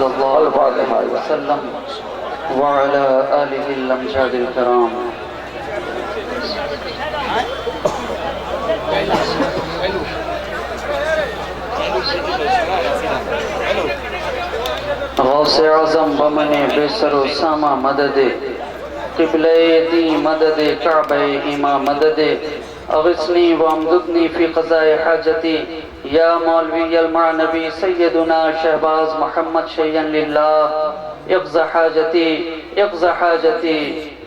صلی اللہ علیہ وسلم وعلی آلہ الامجاد الکرام۔ غوث اعظم بمن بسر و ساما مدد، قبلہ دی مدد، کعبہ امام مدد، اغثنی وامددنی فی قضاء حاجتی، یا مولوی المعنوی سیدنا شہباز محمد شیئن للہ، اقض حاجتی اقض حاجتی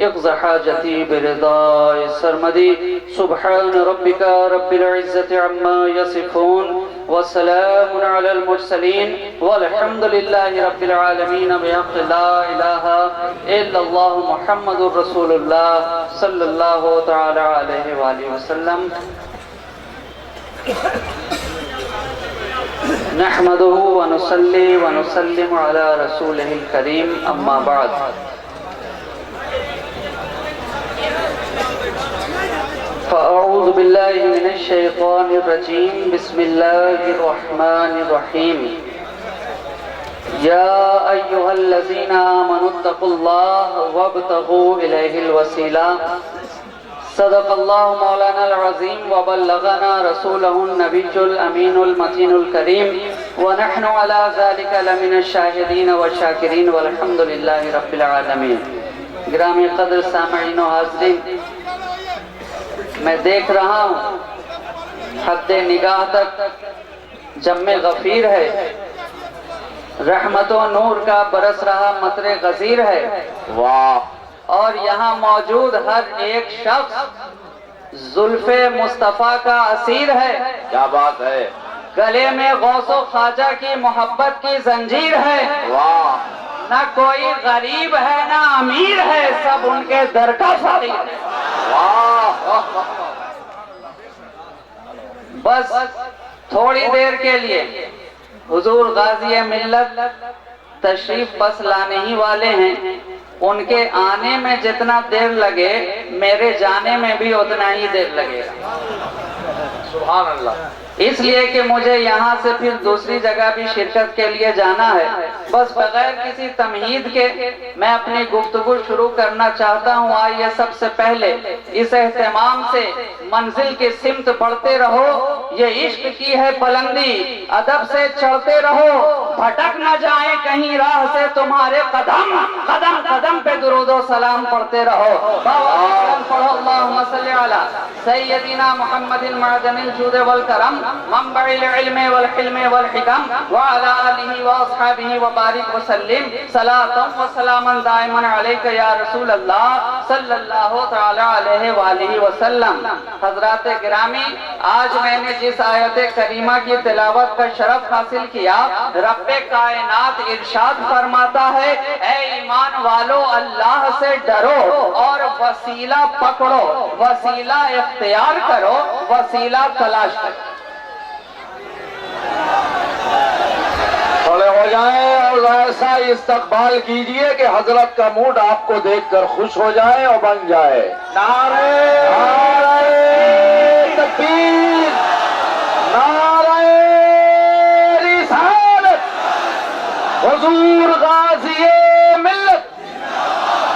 اقض حاجتی برضائے سرمدی۔ سبحان ربک رب العزت عما یصفون وسلام علی المرسلین والحمد للہ رب العالمین بحق لا الہ الا اللہ محمد رسول اللہ صلی اللہ تعالی علیہ وآلہ وسلم۔ نحمده ونصلي ونسلم على رسوله الكريم اما بعد۔ فاعوذ بالله من الشيطان الرجيم، بسم الله الرحمن الرحيم۔ يا ايها الذين آمنوا اتقوا الله وابتغوا اليه الوسيلة، صدق اللہ مولانا العظیم وبلغنا رسولہ النبی الامین المتین الکریم ونحن على ذلك لمن الشاہدین والشاکرین والحمد للہ رب العالمین۔ گرامی قدر سامعین و حاضرین، میں دیکھ رہا ہوں حد نگاہ تک جم غفیر ہے، رحمت و نور کا برس رہا مطر غزیر ہے، واہ! اور یہاں موجود ہر ایک شخص زلف مصطفیٰ کا اسیر ہے۔ کیا بات ہے! گلے میں غوث و خواجہ کی محبت کی زنجیر ہے، واہ! نہ کوئی غریب ہے نہ امیر ہے، سب ان کے در کا فقیر ہے۔ واہ! بس تھوڑی دیر کے لیے حضور غازی ملت تشریف بس لانے ہی والے ہیں، ان کے آنے میں جتنا دیر لگے میرے جانے میں بھی اتنا ہی دیر لگے گا۔ سبحان اللہ! اس لیے کہ مجھے یہاں سے پھر دوسری جگہ بھی شرکت کے لیے جانا ہے۔ بس بغیر کسی تمہید کے میں اپنی گفتگو شروع کرنا چاہتا ہوں۔ آئیے سب سے پہلے اس اہتمام سے منزل کی سمت بڑھتے رہو، یہ عشق کی ہے بلندی، ادب سے چڑھتے رہو، بھٹک نہ جائیں کہیں راہ سے تمہارے قدم، قدم قدم پہ درود و سلام پڑھتے رہو۔ پڑھو اللہم صلی علی سیدنا محمد المعدن الجود والکرم منبع العلم والحلم والحکم وعلى آلہ واصحابہ وبارک وسلم صلاة و سلاما دائما علیک یا رسول اللہ صلی اللہ تعالی علیہ وآلہ وسلم۔ حضرات گرامی، آج میں نے جس آیت کریمہ کی تلاوت کا شرف حاصل کیا، رب کائنات ارشاد فرماتا ہے، اے ایمان والو اللہ سے ڈرو اور وسیلہ پکڑو، وسیلہ اختیار کرو، وسیلہ تلاش کرو۔ کھڑے ہو جائیں اور ایسا استقبال کیجئے کہ حضرت کا موڈ آپ کو دیکھ کر خوش ہو جائے اور بن جائے۔ نعرہ تکبیر، نعرہ رسالت، حضور غازی ملت،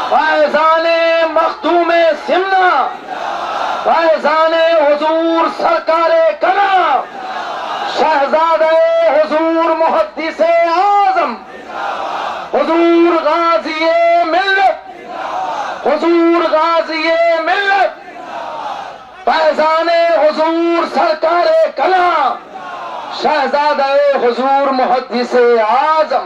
فیضان مخدوم سمنا، فیضان حضور سرکار کنا، شہزادہ حضور محدث اعظم، حضور غازی ملت، حضور غازی ملت، فیضان حضور سرکار کنا، شہزادہ حضور محدث اعظم۔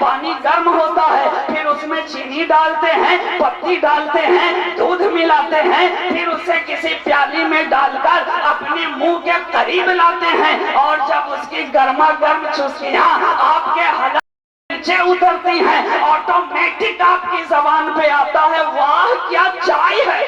پانی گرم ہوتا ہے، پھر اس میں چینی ڈالتے ہیں، پتی ڈالتے ہیں، دودھ ملاتے ہیں، پھر اسے کسی پیالی میں ڈال کر اپنے منہ کے قریب لاتے ہیں، اور جب اس کی گرما گرم چسکیاں آپ کے حلق نیچے اترتی ہیں، آٹومیٹک آپ کی زبان پہ آتا ہے، واہ کیا چائے ہے۔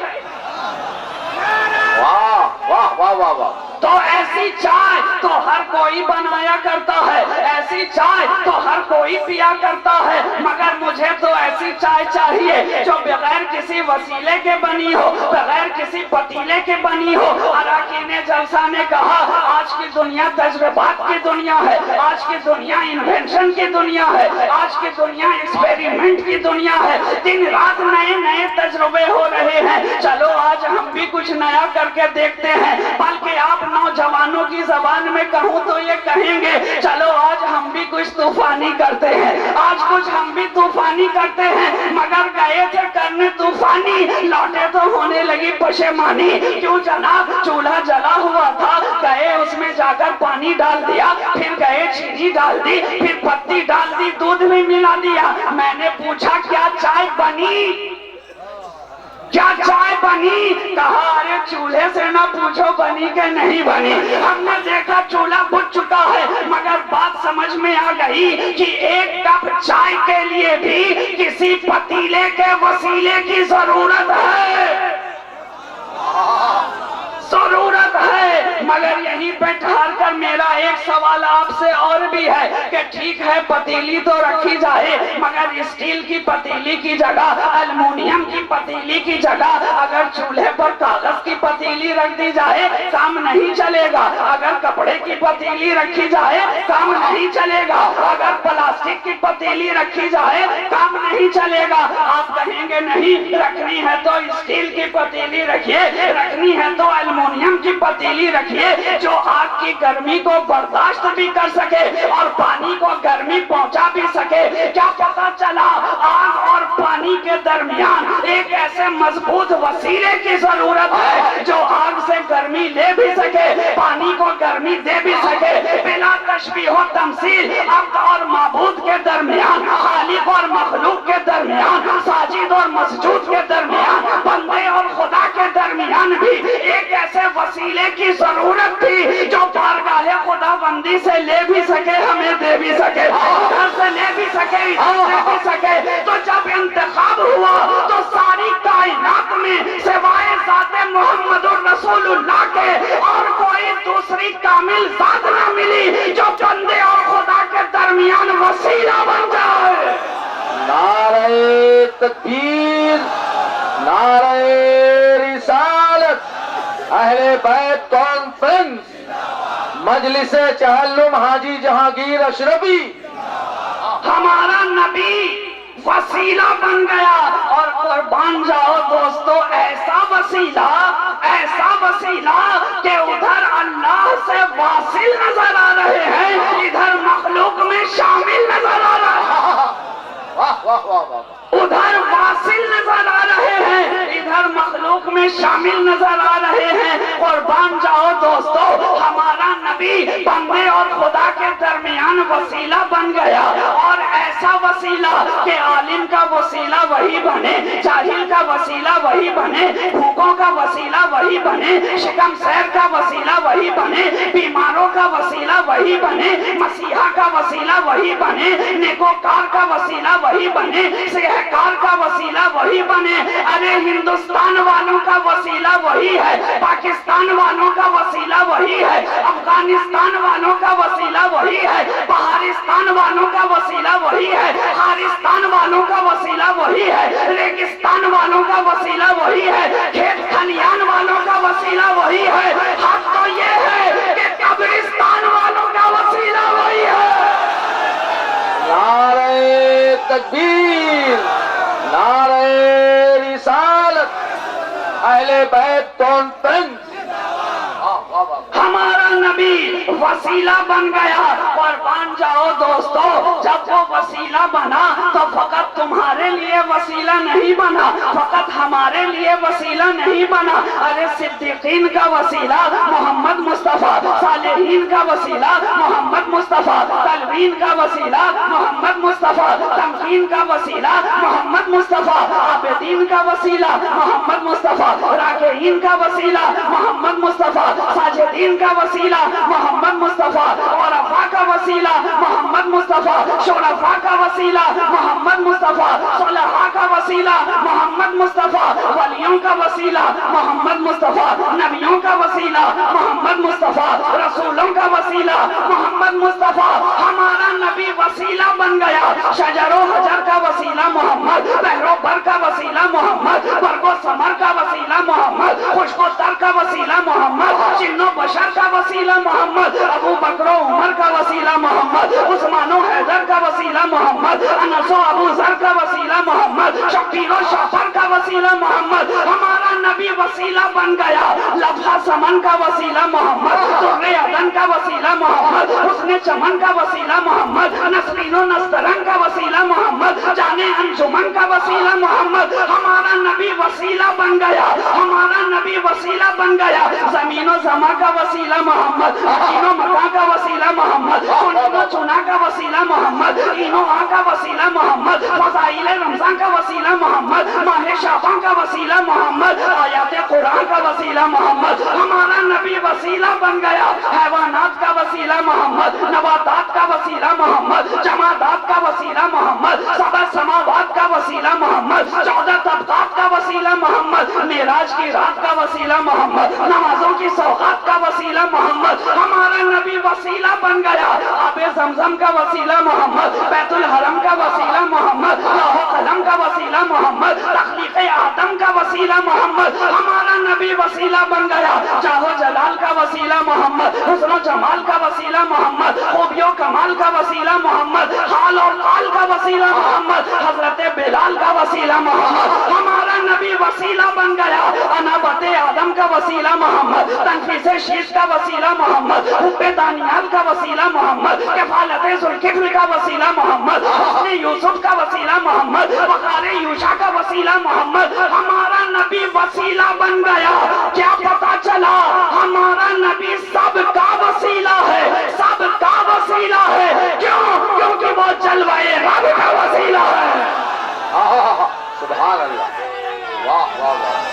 واہ واہ واہ واہ واہ۔ تو ایسی چائے تو ہر کوئی بنایا کرتا ہے، ایسی چائے تو ہر کوئی پیا کرتا ہے، مگر مجھے تو ایسی چائے چاہیے جو بغیر کسی وسیلے کے بنی ہو، بغیر کسی پتیلے کے بنی ہو۔ اراکین جلسہ نے کہا آج کی دنیا تجربات کی دنیا ہے، آج کی دنیا انوینشن کی دنیا ہے، آج کی دنیا ایکسپیریمنٹ کی دنیا ہے، دن رات نئے نئے تجربے ہو رہے ہیں۔ چلو آج ہم بھی کچھ نیا کر کے دیکھتے ہیں، بلکہ آپ نوجوانوں کی زبان میں کہوں تو یہ کہیں گے چلو آج ہم بھی کچھ طوفانی کرتے ہیں، آج کچھ ہم بھی طوفانی کرتے ہیں، مگر گئے تھے کرنے طوفانی، لوٹے تو ہونے لگی پشیمانی۔ کیوں جناب؟ چولہا جلا ہوا تھا، گئے اس میں جا کر پانی ڈال دیا، پھر گئے چینی ڈال دی، پھر پتی ڈال دی، دودھ بھی ملا دیا۔ میں نے پوچھا کیا چائے بنی؟ کیا چائے بنی؟ کہا ارے چولہے سے نہ پوچھو بنی کہ نہیں بنی، ہم نے دیکھا چولہا بجھ چکا ہے، مگر بات سمجھ میں آ گئی کہ ایک کپ چائے کے لیے بھی کسی پتیلے کے وسیلے کی ضرورت ہے، ضرورت ہے۔ مگر یہیں پہ ٹھہر کر میرا ایک سوال آپ سے اور بھی ہے کہ ٹھیک ہے پتیلی تو رکھی جائے، مگر اسٹیل کی پتیلی کی جگہ، المونیم کی پتیلی کی جگہ اگر چولہے پر کاغذ کی پتیلی رکھ دی جائے کام نہیں چلے گا، اگر کپڑے کی پتیلی رکھی جائے کام نہیں چلے گا، اگر پلاسٹک کی پتیلی رکھی جائے کام نہیں چلے گا۔ آپ کہیں گے نہیں رکھنی ہے تو اسٹیل کی پتیلی رکھیے، رکھنی ہے تو المونیم کی پتیلی رکھیے جو آگ کی گرمی کو برداشت بھی کر سکے اور پانی کو گرمی پہنچا بھی سکے۔ کیا پتا چلا آگ اور پانی کے درمیان ایک ایسے مضبوط وسیلے کی ضرورت ہے جو آگ سے گرمی لے بھی سکے، پانی کو گرمی دے بھی سکے، بلا تشبیہ و تمثیل عبد اور معبود کے درمیان، خالق اور مخلوق کے درمیان، ساجد اور مسجود کے درمیان، بندے اور خدا کے درمیان بھی ایک ایسے وسیلے کی ضرورت تھی جو بارگاہ خدا بندی سے لے بھی سکے، ہمیں دے بھی سکے، گھر سے لے بھی سکے، دے بھی سکے۔ تو جب انتخاب ہوا تو ساری کائنات میں سوائے ذات محمد الرسول اللہ کے اور کوئی دوسری کامل ذات نہ ملی جو بندے اور خدا کے درمیان وسیلہ بن جائے۔ نعرہ تکبیر، نعرہ رسالت، اہل بیت کانفرنس، مجلس چہلم حاجی جہانگیر اشرفی۔ ہمارا نبی وسیلہ بن گیا، اور قربان جاؤ دوستو ایسا وسیلہ کہ ادھر اللہ سے واصل نظر آ رہے ہیں، ادھر مخلوق میں شامل نظر آ رہے ہیں، واہ واہ واہ واہ۔ ادھر واصل نظر آ رہے ہیں، ادھر مخلوق میں شامل نظر آ رہے ہیں۔ قربان جاؤ دوستو ہمارا نبی بندے اور خدا کے درمیان وسیلہ بن گیا، اور ایسا وسیلہ کہ عالم کا وسیلہ وہی بنے، جاہل کا وسیلہ وہی بنے، بھوکوں کا وسیلہ وہی بنے، شکم سیر کا وسیلہ وہی بنے، بیماروں کا وسیلہ وہی بنے، مسیحا کا وسیلہ وہی بنے، نیکوکار کا وسیلہ وہی بنے، سیاہکار کا وسیلہ وہی بنے۔ ارے ہندوستان والوں کا وسیلہ وہی ہے، پاکستان والوں کا وسیلہ وہی ہے، افغانستان والوں کا وسیلہ وہی ہے، بہارستان والوں کا وسیلہ وہی ہے، خارستان والوں کا وسیلہ وہی ہے، ریگستان والوں کا وسیلہ وہی ہے، کھیت کھلیان والوں کا وسیلہ وہی ہے، حق تو یہ ہے کہ قبرستان والوں کا وسیلہ وہی ہے۔ نعرہ تکبیر، نعرہ رسالت، اہل بیت کانفرنس۔ ہمارا نبی وسیلہ بن گیا۔ قربان جاؤ دوستو جب وہ وسیلہ بنا تو فقط تمہارے لیے وسیلہ نہیں بنا، فقط ہمارے لیے وسیلہ نہیں بنا۔ ارے صدیقین کا وسیلہ محمد مصطفیٰ، صالحین کا وسیلہ محمد مصطفیٰ، دین کا وسیلہ محمد مصطفیٰ، تمکین کا وسیلہ محمد مصطفیٰ، عابدین کا وسیلہ محمد مصطفیٰ، راکعین کا وسیلہ محمد مصطفیٰ، ساجدین کا وسیلہ محمد مصطفیٰ، عرفاء کا وسیلہ محمد مصطفیٰ، شرفاء کا وسیلہ محمد مصطفیٰ، صلحاء کا وسیلہ محمد مصطفیٰ، ولیوں کا وسیلہ محمد مصطفیٰ، نبیوں کا وسیلہ محمد مصطفیٰ، رسولوں کا وسیلہ محمد مصطفیٰ. ہمارا نبی وسیلہ بن گیا. شجر و حجر کا وسیلہ محمد، بحر و بر کا وسیلہ محمد، برگ و ثمر کا وسیلہ محمد، خشک و تر کا وسیلہ محمد، جن و بشر کا وسیلہ محمد، ابو بکر و عمر کا وسیلہ محمد، عثمان و حیدر کا وسیلہ محمد، انس و ابو ذر کا وسیلہ محمد، شبیر و شعفر کا وسیلہ محمد. ہمارا نبی وسیلہ بن گیا. لفظ سمن کا وسیلہ محمد، در عدن کا وسیلہ محمد، حسن چمن کا وسیلہ محمد، نسرین و نسترن کا وسیلہ محمد، جان انجمن کا وسیلہ محمد. ہمارا نبی وسیلہ بن گیا. ہمارا نبی وسیلہ بن گیا. زمین و زمان کا وسیلہ محمد، مکین و مکان کا وسیلہ محمد، چنین و چنا کا وسیلہ محمد، این و آ کا وسیلہ محمد، فضائل رمضان کا وسیلہ محمد، ماہ شعبان کا وسیلہ محمد، آیات قرآن کا وسیلہ محمد. ہمارا نبی وسیلہ بن گیا. حیوانات کا وسیلہ محمد، نباتات کا وسیلہ محمد، جمادات کا وسیلہ محمد، سبع سماوات کا وسیلہ محمد، 14 طبقات کا وسیلہ محمد، معراج کی رات کا وسیلہ محمد، نمازوں کی سوغات کا وسیلہ محمد. ہمارا نبی وسیلہ بن گیا. آب زمزم کا وسیلہ محمد، بیت الحرم کا وسیلہ محمد، لوح و قلم کا وسیلہ محمد، تخلیق آدم کا وسیلہ محمد. ہمارا نبی وسیلہ بن گیا. جاہ و جلال کا وسیلہ محمد، حسن و جمال کا وسیلہ محمد، خوبی و کمال کا وسیلہ محمد، حال اور قال کا وسیلہ محمد، حضرت بلال کا وسیلہ محمد. ہمارا نبی وسیلہ بن گیا. انابت آدم کا وسیلہ محمد، تنفیس شیش کا وسیلہ محمد، حب دانیال کا وسیلہ محمد، کفالت ذوالکفل کا وسیلہ محمد، حسن یوسف کا وسیلہ محمد، وقار یوشع کا وسیلہ محمد. ہمارا نبی وسیلہ بن گیا. کیا پتا چلا؟ ہمارا نبی سب کا وسیلہ ہے. سب کا وسیلہ ہے. کیوں؟ کیونکہ وہ جلوہ رب کا وسیلہ ہے. سبحان اللہ. واہ واہ واہ.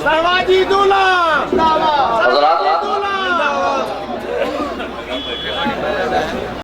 سرواجی دولہ